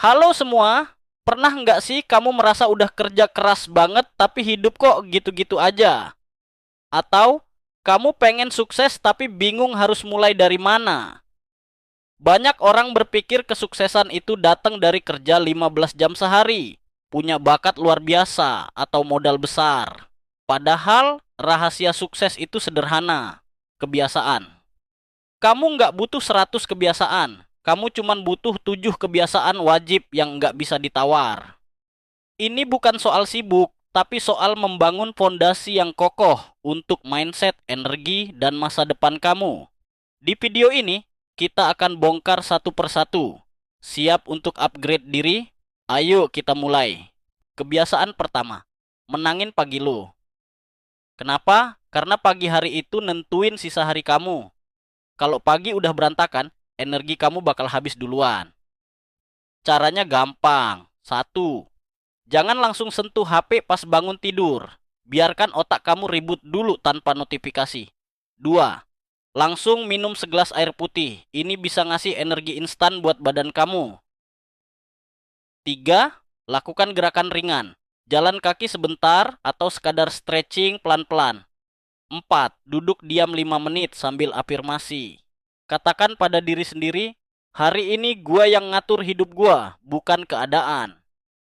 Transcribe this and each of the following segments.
Halo semua, pernah nggak sih kamu merasa udah kerja keras banget tapi hidup kok gitu-gitu aja? Atau kamu pengen sukses tapi bingung harus mulai dari mana? Banyak orang berpikir kesuksesan itu datang dari kerja 15 jam sehari, punya bakat luar biasa, atau modal besar. Padahal rahasia sukses itu sederhana, kebiasaan. Kamu nggak butuh 100 kebiasaan, kamu cuman butuh 7 kebiasaan wajib yang nggak bisa ditawar. Ini bukan soal sibuk, tapi soal membangun fondasi yang kokoh untuk mindset, energi, dan masa depan kamu. Di video ini, kita akan bongkar satu persatu. Siap untuk upgrade diri? Ayo kita mulai. Kebiasaan pertama, menangin pagi lo. Kenapa? Karena pagi hari itu nentuin sisa hari kamu. Kalau pagi udah berantakan, energi kamu bakal habis duluan. Caranya gampang. Satu, jangan langsung sentuh HP pas bangun tidur. Biarkan otak kamu ribut dulu tanpa notifikasi. Dua, langsung minum segelas air putih. Ini bisa ngasih energi instan buat badan kamu. Tiga, lakukan gerakan ringan. Jalan kaki sebentar atau sekadar stretching pelan-pelan. Empat, duduk diam 5 menit sambil afirmasi. Katakan pada diri sendiri, hari ini gua yang ngatur hidup gua, bukan keadaan.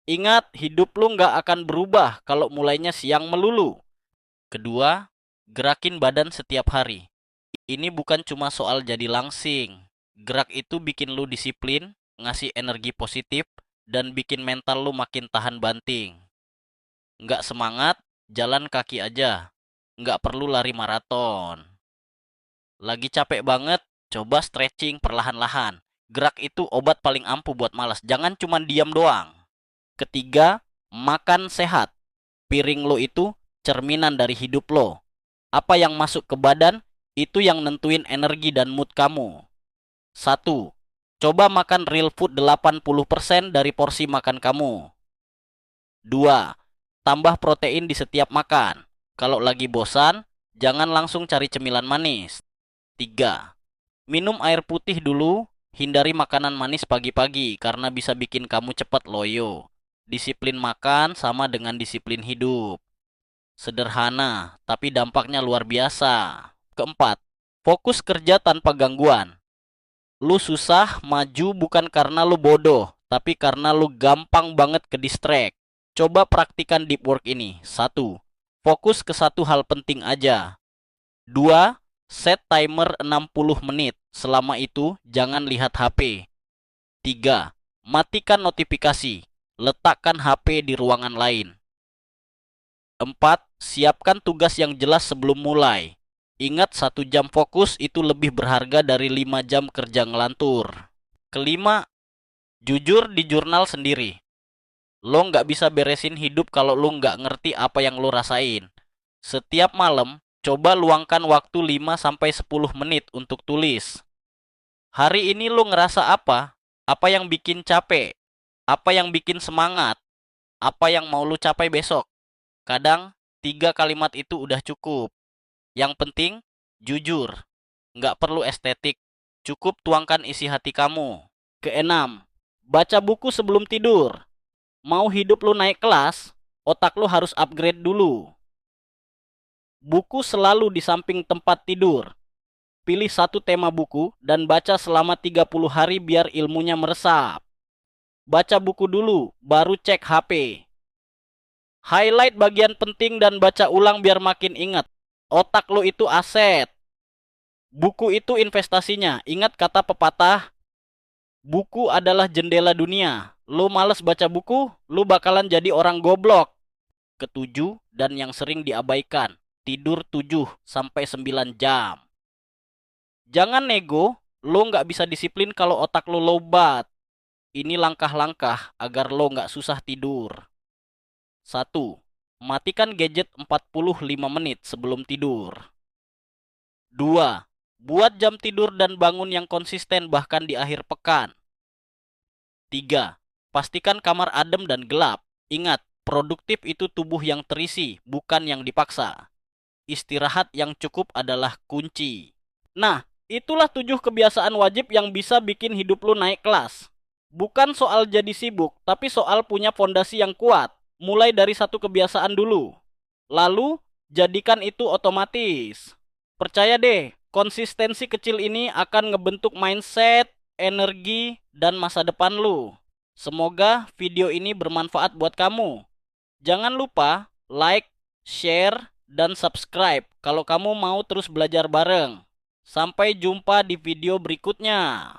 Ingat, hidup lu nggak akan berubah kalau mulainya siang melulu. Kedua, gerakin badan setiap hari. Ini bukan cuma soal jadi langsing. Gerak itu bikin lu disiplin, ngasih energi positif, dan bikin mental lu makin tahan banting. Nggak semangat, jalan kaki aja. Nggak perlu lari maraton. Lagi capek banget, coba stretching perlahan-lahan. Gerak itu obat paling ampuh buat malas. Jangan cuma diam doang. Ketiga, makan sehat. Piring lo itu cerminan dari hidup lo. Apa yang masuk ke badan, itu yang nentuin energi dan mood kamu. Satu, coba makan real food 80% dari porsi makan kamu. Dua, tambah protein di setiap makan. Kalau lagi bosan, jangan langsung cari cemilan manis. Tiga, minum air putih dulu, hindari makanan manis pagi-pagi karena bisa bikin kamu cepat loyo. Disiplin makan sama dengan disiplin hidup. Sederhana, tapi dampaknya luar biasa. Keempat, fokus kerja tanpa gangguan. Lu susah maju bukan karena lu bodoh, tapi karena lu gampang banget ke distract. Coba praktikan deep work ini. Satu, fokus ke satu hal penting aja. Dua, set timer 60 menit. Selama itu, jangan lihat HP. Tiga, matikan notifikasi. Letakkan HP di ruangan lain. Empat, siapkan tugas yang jelas sebelum mulai. Ingat 1 jam fokus itu lebih berharga dari 5 jam kerja ngelantur. Kelima, jujur di jurnal sendiri. Lo nggak bisa beresin hidup kalau lo nggak ngerti apa yang lo rasain. Setiap malam, coba luangkan waktu 5-10 menit untuk tulis. Hari ini lo ngerasa apa? Apa yang bikin capek? Apa yang bikin semangat? Apa yang mau lo capai besok? Kadang, 3 kalimat itu udah cukup. Yang penting, jujur. Nggak perlu estetik. Cukup tuangkan isi hati kamu. Keenam, baca buku sebelum tidur. Mau hidup lu naik kelas, otak lu harus upgrade dulu. Buku selalu di samping tempat tidur. Pilih satu tema buku dan baca selama 30 hari biar ilmunya meresap. Baca buku dulu, baru cek HP. Highlight bagian penting dan baca ulang biar makin ingat. Otak lu itu aset. Buku itu investasinya. Ingat kata pepatah, buku adalah jendela dunia. Lu males baca buku, lu bakalan jadi orang goblok. Ketujuh dan yang sering diabaikan, tidur 7-9 jam. Jangan nego, lo nggak bisa disiplin kalau otak lo lobat. Ini langkah-langkah agar lo nggak susah tidur. Satu, matikan gadget 45 menit sebelum tidur. Dua, buat jam tidur dan bangun yang konsisten bahkan di akhir pekan. Tiga, pastikan kamar adem dan gelap. Ingat, produktif itu tubuh yang terisi, bukan yang dipaksa. Istirahat yang cukup adalah kunci. Nah, itulah 7 kebiasaan wajib yang bisa bikin hidup lu naik kelas. Bukan soal jadi sibuk, tapi soal punya fondasi yang kuat. Mulai dari satu kebiasaan dulu. Lalu, jadikan itu otomatis. Percaya deh, konsistensi kecil ini akan ngebentuk mindset, energi, dan masa depan lu. Semoga video ini bermanfaat buat kamu. Jangan lupa like, share, dan subscribe kalau kamu mau terus belajar bareng. Sampai jumpa di video berikutnya.